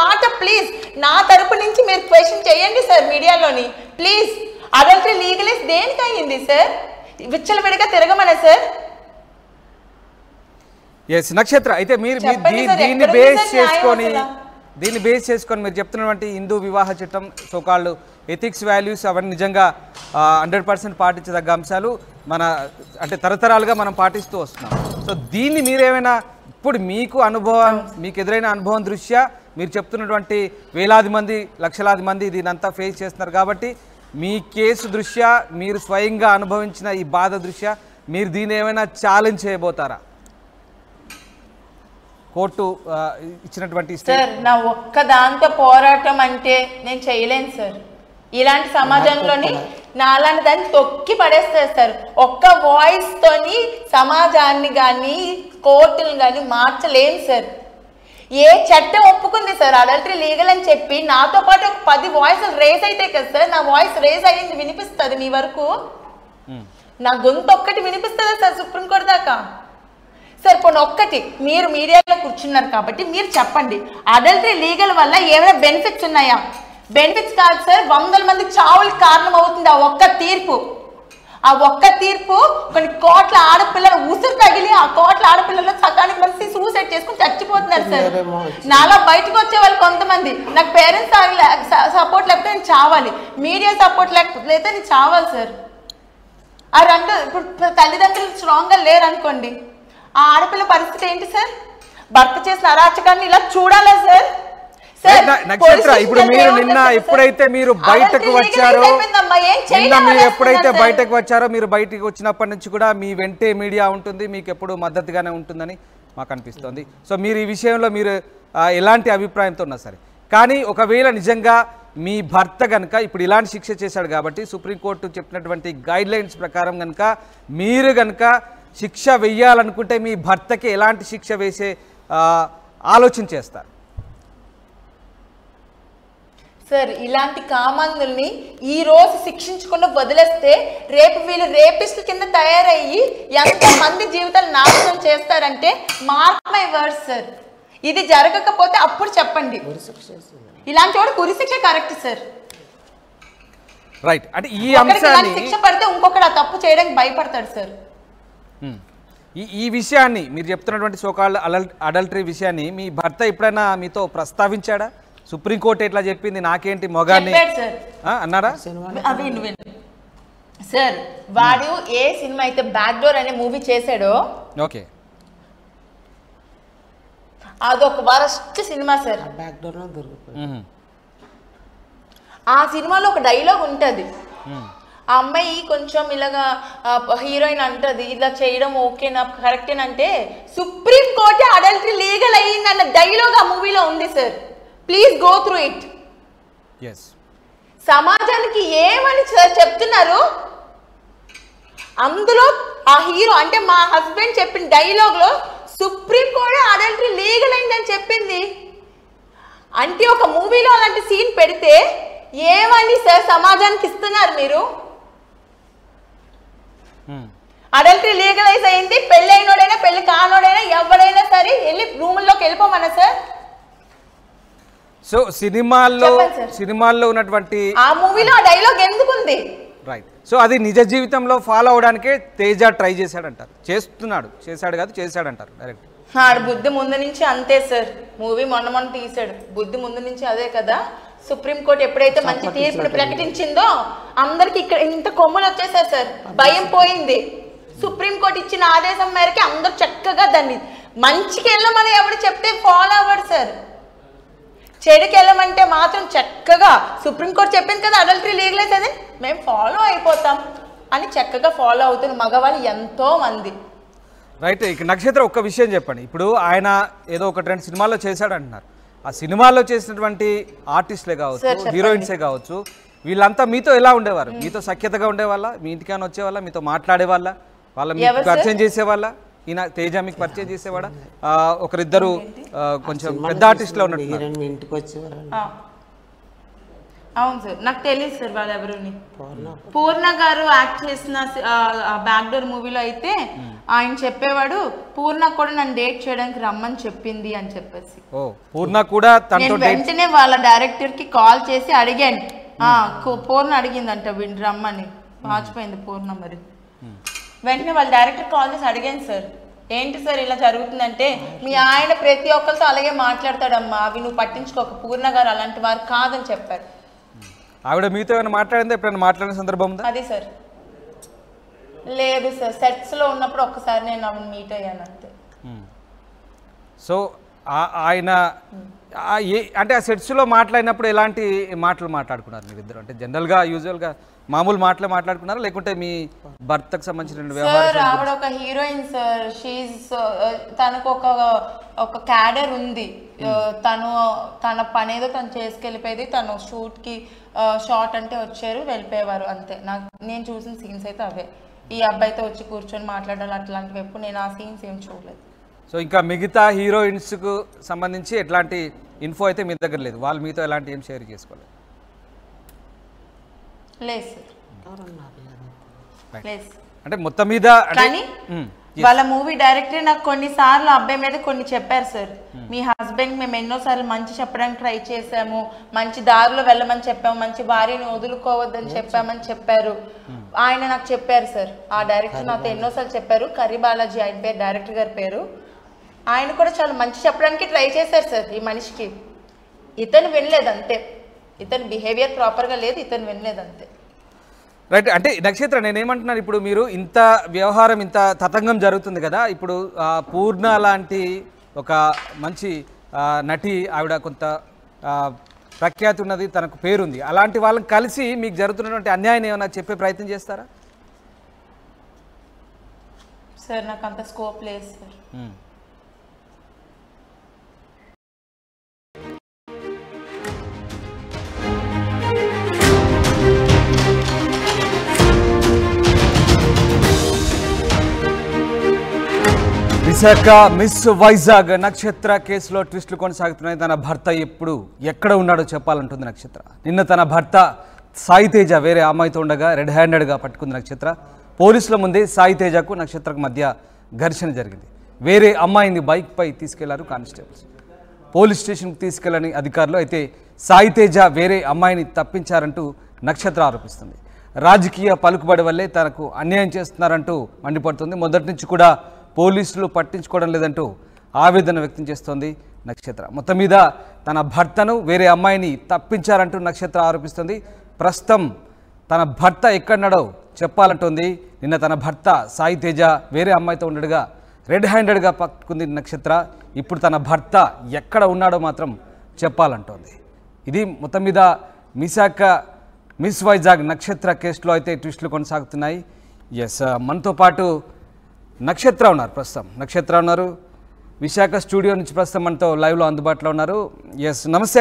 మాట ప్లీజ్ నా తరపు నుంచి మీరు క్వశ్చన్ చేయండి సార్ మీడియాలోని ప్లీజ్. అడల్టరీ లీగలైజ్ దేనికి అయ్యింది సార్? విచ్చలవిడిగా తిరగమనే సార్. ఎస్ నక్షత్ర, అయితే మీరు దీన్ని బేస్ చేసుకొని మీరు చెప్తున్నటువంటి హిందూ వివాహ చట్టం సోకాళ్ళు ఎథిక్స్ వాల్యూస్ అవన్నీ నిజంగా 100% పాటించదగ్గ అంశాలు మన అంటే తరతరాలుగా మనం పాటిస్తూ వస్తున్నాం. సో దీన్ని మీరేమైనా ఇప్పుడు మీకు ఎదురైన అనుభవం దృష్ట్యా మీరు చెప్తున్నటువంటి వేలాది మంది లక్షలాది మంది దీనంతా ఫేస్ చేస్తున్నారు కాబట్టి మీ కేసు దృష్ట్యా మీరు స్వయంగా అనుభవించిన ఈ బాధ దృష్ట్యా మీరు దీన్ని ఏమైనా ఛాలెంజ్ చేయబోతారా కోర్టు ఇచ్చినటువంటి? సార్ నా ఒక్క దాంతో పోరాటం అంటే నేను చేయలేను సార్. ఇలాంటి సమాజంలోని నాలాంటి దాన్ని తొక్కి పడేస్తారు సార్. ఒక్క వాయిస్ తోని సమాజాన్ని కానీ కోర్టుని కానీ మార్చలేను సార్. ఏ చట్టం ఒప్పుకుంది సార్ అడల్టరీ లీగల్ అని చెప్పి? నాతో పాటు ఒక 10 వాయిస్లు రేస్ అయితే కదా సార్ నా వాయిస్ రేస్ అయ్యింది వినిపిస్తుంది మీ వరకు? నా గొంతు ఒక్కటి వినిపిస్తుందా సార్ సుప్రీంకోర్టు దాకా? సార్ పోనీ ఒక్కటి మీరు మీడియాలో కూర్చున్నారు కాబట్టి మీరు చెప్పండి, అడల్టరీ లీగల్ వల్ల ఏమైనా బెనిఫిట్స్ ఉన్నాయా? బెనిఫిట్స్ కాదు సార్, 100 మంది చావులకు కారణం అవుతుంది ఆ ఒక్క తీర్పు. ఆ ఒక్క తీర్పు కొన్ని కోట్ల ఆడపిల్లలు ఉసురు తగిలి ఆ కోట్ల ఆడపిల్లలు సకానికి కలిసి సూసైడ్ చేసుకుని చచ్చిపోతున్నారు సార్. నాలా బయటకు వచ్చే వాళ్ళు కొంతమంది, నాకు పేరెంట్స్ సపోర్ట్ లేకపోతే నేను చావాలి, మీడియా సపోర్ట్ లేకపోతే నేను చావాలి సార్. ఆ రెండు ఇప్పుడు తల్లిదండ్రులు స్ట్రాంగ్గా లేరు అనుకోండి, ఆ ఆడపిల్ల పరిస్థితి ఏంటి సార్? భర్త చేసిన అరాచకాన్ని ఇలా చూడాలా సార్? నక్షత్ర, ఇప్పుడు మీరు నిన్న ఎప్పుడైతే మీరు బయటకు వచ్చారో మీరు బయటకు వచ్చినప్పటి నుంచి కూడా మీ వెంటే మీడియా ఉంటుంది, మీకు ఎప్పుడు మద్దతుగానే ఉంటుందని మాకు అనిపిస్తుంది. సో మీరు ఈ విషయంలో మీరు ఎలాంటి అభిప్రాయంతో ఉన్నా సరే, కానీ ఒకవేళ నిజంగా మీ భర్త కనుక ఇప్పుడు ఇలాంటి శిక్ష చేశాడు కాబట్టి సుప్రీంకోర్టు చెప్పినటువంటి గైడ్ లైన్స్ ప్రకారం కనుక మీరు కనుక శిక్ష వెయ్యాలనుకుంటే మీ భర్తకి ఎలాంటి శిక్ష వేసే ఆలోచన చేస్తారు సార్? ఇలాంటి కామాంధుల్ని ఈ రోజు శిక్షించకుండా వదిలేస్తే రేపు వీళ్ళు రేపిస్టుల కింద తయారయ్యి ఎంతమంది జీవితాలు నాశనం చేస్తారంటే మార్క్ మై వర్డ్స్ సార్. ఇది జరగకపోతే అప్పుడు చెప్పండి. ఇలాంటి వాడు ఉరిశిక్ష కరెక్ట్ సార్. రైట్, అంటే ఈ అంశాన్ని శిక్ష పడితే ఇంకొకటి ఆ తప్పు చేయడానికి భయపడతాడు సార్. ఈ విషయాన్ని మీరు చెప్తున్నటువంటి సోకాల్డ్ అడల్టరీ విషయాన్ని మీ భర్త ఎప్పుడైనా మీతో ప్రస్తావించాడా? సుప్రీంకోర్టు ఎట్లా చెప్పింది నాకేంటి మొగాన్ని అన్నారా? సార్ వాడు ఏ సినిమా అయితే బ్యాక్ డోర్ అనే మూవీ చేశాడో ఓకే అదొక వరస్ట్ సినిమా సార్. ఆ సినిమాలో ఒక డైలాగ్ ఉంటుంది, ఆ అమ్మాయి కొంచెం ఇలాగా హీరోయిన్ అంటది ఇలా చేయడం ఓకేనా కరెక్టేనంటే సుప్రీంకోర్టు అడల్టరీ లీగల్ అయ్యిందన్న డైలాగ్ ఆ మూవీలో ఉంది sir. Please go through it. సమాజానికి ఏమని చెప్తున్నారు అందులో? ఆ హీరో అంటే మా హస్బెండ్ చెప్పిన డైలాగ్ లో సుప్రీంకోర్టు అడల్టరీ లీగల్ అయిందని చెప్పింది అంటే ఒక మూవీలో అలాంటి సీన్ పెడితే ఏమని సార్ సమాజానికి ఇస్తున్నారు మీరు? అడల్టరీ లీగలైజ్ అయింది, పెళ్లి అయినోడైనా పెళ్లి కానోడైనా ఎవరైనా సరే వెళ్ళి రూముల్లోకి వెళ్ళిపోమన్నా సార్? సో సినిమాల్లో ఉన్నటువంటి ఆ మూవీలో ఆ డైలాగ్ ఎందుకుంది? రైట్, సో అది నిజ జీవితంలో ఫాలో అవడానికే తేజ ట్రై చేశాడంటారు. చేశాడు కాదు చేశాడంటారు డైరెక్ట్. ఆడు బుద్ధి ముందు నుంచి అంతే సార్. మూవీ మొన్న తీసాడు, బుద్ధి ముందు నుంచి అదే కదా. సుప్రీంకోర్టు ఎప్పుడైతే మంచి తీర్పును ప్రకటించిందో అందరికి ఇక్కడ ఇంత కొమ్ములు వచ్చేసారు సార్, భయం పోయింది. సుప్రీంకోర్టు ఇచ్చిన ఆదేశం మేరకి అందరూ చక్కగా దాన్ని మంచికి వెళ్ళమని ఎవరు చెప్తే ఫాలో అవ్వడు సార్. చెడుకి వెళ్ళమంటే మాత్రం చక్కగా సుప్రీంకోర్టు చెప్పింది కదా అడల్టరీ లీగలైజ్ అదే మేము ఫాలో అయిపోతాం అని చక్కగా ఫాలో అవుతున్న మగవాళ్ళు ఎంతో మంది. రైట్, ఇక నక్షత్ర ఒక్క విషయం చెప్పండి. ఇప్పుడు ఆయన ఏదో 1-2 సినిమాల్లో చేశాడు అంటున్నారు. ఆ సినిమాల్లో చేసినటువంటి ఆర్టిస్టులే కావచ్చు, హీరోయిన్సే కావచ్చు, వీళ్ళంతా మీతో ఎలా ఉండేవారు? మీతో సఖ్యతగా ఉండేవాళ్ళ? మీ ఇంటికైనా వచ్చేవాళ్ళ? మీతో మాట్లాడేవాళ్ళ? వాళ్ళ మీకు పరిచయం చేసేవాళ్ళ? ఈయన తేజ మీకు పరిచయం చేసేవాడా? ఒకరిద్దరు కొంచెం పెద్ద ఆర్టిస్టులో ఉన్నట్టు అవును సార్, నాకు తెలియదు సార్ వాళ్ళు ఎవరుని. పూర్ణ గారు యాక్ట్ చేసిన బ్యాక్ డోర్ మూవీలో అయితే ఆయన చెప్పేవాడు పూర్ణ కూడా నన్ను డేట్ చేయడానికి రమ్మని చెప్పింది అని చెప్పేసి. పూర్ణ కూడా నేను వెంటనే వాళ్ళ డైరెక్టర్ కి కాల్ చేసి అడిగాను, పూర్ణ అడిగిందంట వీడిని రమ్మని. వాచిపోయింది పూర్ణ. మరి వెంటనే వాళ్ళ డైరెక్టర్ కాల్ చేసి అడిగాను సార్, ఏంటి సార్ ఇలా జరుగుతుందంటే, మీ ఆయన ప్రతి ఒక్కరితో అలాగే మాట్లాడతాడమ్మా, అవి నువ్వు పట్టించుకోక, పూర్ణ గారు అలాంటి వారు కాదని చెప్పారు. ఆవిడ మీతో ఏమైనా మాట్లాడిందా, ఎప్పుడైనా మాట్లాడిన సందర్భం ఉందా? అది సార్ లేదు సార్, సెట్స్ లో ఉన్నప్పుడు ఒక్కసారి నేను ఆమెను మీట్ అయ్యాను అంతే. సో ఆయన అంటే ఆ సెట్స్ లో మాట్లాడినప్పుడు ఎలాంటి మాటలు మాట్లాడుకున్నారు మీరిద్దరు? అంటే జనరల్ గా యూజువల్ గా మామూలు మాటలే మాట్లాడుకున్నారా, లేకుంటే మీ భర్తకు సంబంధించిన వ్యవహారం? ఆవిడ ఒక హీరోయిన్ సార్, తనకు ఒక క్యాడర్ ఉంది, తన పని ఏదో తను చేసుకెళ్ళిపోయేది, తను షూట్ కి షార్ట్ అంటే వచ్చారు వెళ్ళిపోయేవారు అంతే. నేను చూసిన సీన్స్ అయితే అవే. ఈ అబ్బాయితో వచ్చి కూర్చొని మాట్లాడాలి అట్లాంటివి ఎప్పుడు నేను ఆ సీన్స్ ఏం చూడలేదు. సో ఇంకా మిగతా హీరోయిన్స్ కు సంబంధించి ఎట్లాంటి ఇన్ఫో అయితే మీ దగ్గర లేదు, వాళ్ళు మీతో ఎలాంటి ఏం షేర్ చేసుకోలేదు? లేదు సార్. అంటే మొత్తం మీద కానీ వాళ్ళ మూవీ డైరెక్టర్ నాకు కొన్నిసార్లు అబ్బాయి మీద కొన్ని చెప్పారు సార్, మీ హస్బెండ్ మేము ఎన్నోసార్లు మంచి చెప్పడానికి ట్రై చేసాము, మంచి దారిలో వెళ్ళమని చెప్పాము, మంచి భార్యని వదులుకోవద్దని చెప్పామని చెప్పారు. ఆయన నాకు చెప్పారు సార్, ఆ డైరెక్టర్ నాతో ఎన్నోసార్లు చెప్పారు. కర్రీ బాలాజీ ఆయన పేరు, డైరెక్టర్ గారి పేరు. ఆయన కూడా చాలా మంచి చెప్పడానికి ట్రై చేశారు సార్ ఈ మనిషికి. ఇతను వినలేదు అంతే, ఇతని బిహేవియర్ ప్రాపర్గా లేదు, ఇతను వినలేదు అంతే. రైట్. అంటే నక్షత్ర నేనేమంటున్నాను, ఇప్పుడు మీరు ఇంత వ్యవహారం ఇంత తతంగం జరుగుతుంది కదా, ఇప్పుడు పూర్ణ లాంటి ఒక మంచి నటి, ఆవిడ కొంత ప్రఖ్యాతి ఉన్నది, తనకు పేరుంది, అలాంటి వాళ్ళని కలిసి మీకు జరుగుతున్నటువంటి అన్యాయం ఏమైనా చెప్పే ప్రయత్నం చేస్తారా? సార్ నాకు అంత స్కోప్ లేదు సార్. విశాఖ మిస్ వైజాగ్ నక్షత్ర కేసులో ట్విస్టులు కొనసాగుతున్నాయి. తన భర్త ఎప్పుడు ఎక్కడ ఉన్నాడో చెప్పాలంటుంది నక్షత్ర. నిన్న తన భర్త సాయితేజ వేరే అమ్మాయితో ఉండగా రెడ్ హ్యాండెడ్గా పట్టుకుంది నక్షత్ర. పోలీసుల ముందే సాయితేజకు నక్షత్రకు మధ్య ఘర్షణ జరిగింది. వేరే అమ్మాయిని బైక్పై తీసుకెళ్లారు కానిస్టేబుల్స్. పోలీస్ స్టేషన్కి తీసుకెళ్లని అధికారులు. అయితే సాయితేజ వేరే అమ్మాయిని తప్పించారంటూ నక్షత్ర ఆరోపిస్తుంది. రాజకీయ పలుకుబడి వల్లే తనకు అన్యాయం చేస్తున్నారంటూ మండిపడుతుంది. మొదటి నుంచి కూడా పోలీసులు పట్టించుకోవడం లేదంటూ ఆవేదన వ్యక్తం చేస్తోంది నక్షత్ర. మొత్తం మీద తన భర్తను వేరే అమ్మాయిని తప్పించారంటూ నక్షత్ర ఆరోపిస్తుంది. ప్రస్తుతం తన భర్త ఎక్కడున్నాడో చెప్పాలంటోంది. నిన్న తన భర్త సాయితేజ వేరే అమ్మాయితో ఉండగా రెడ్ హ్యాండెడ్గా పట్టుకుంది నక్షత్ర. ఇప్పుడు తన భర్త ఎక్కడ ఉన్నాడో మాత్రం చెప్పాలంటోంది. ఇది మొత్తం మీద విశాఖ మిస్ వైజాగ్ నక్షత్ర కేసులో అయితే ట్విస్టులు కొనసాగుతున్నాయి. మనతో పాటు నక్షత్ర ఉన్నారు. ప్రస్తుతం నక్షత్ర ఉన్నారు విశాఖ స్టూడియో నుంచి, ప్రస్తుతం మనతో లైవ్లో అందుబాటులో ఉన్నారు. నమస్తే.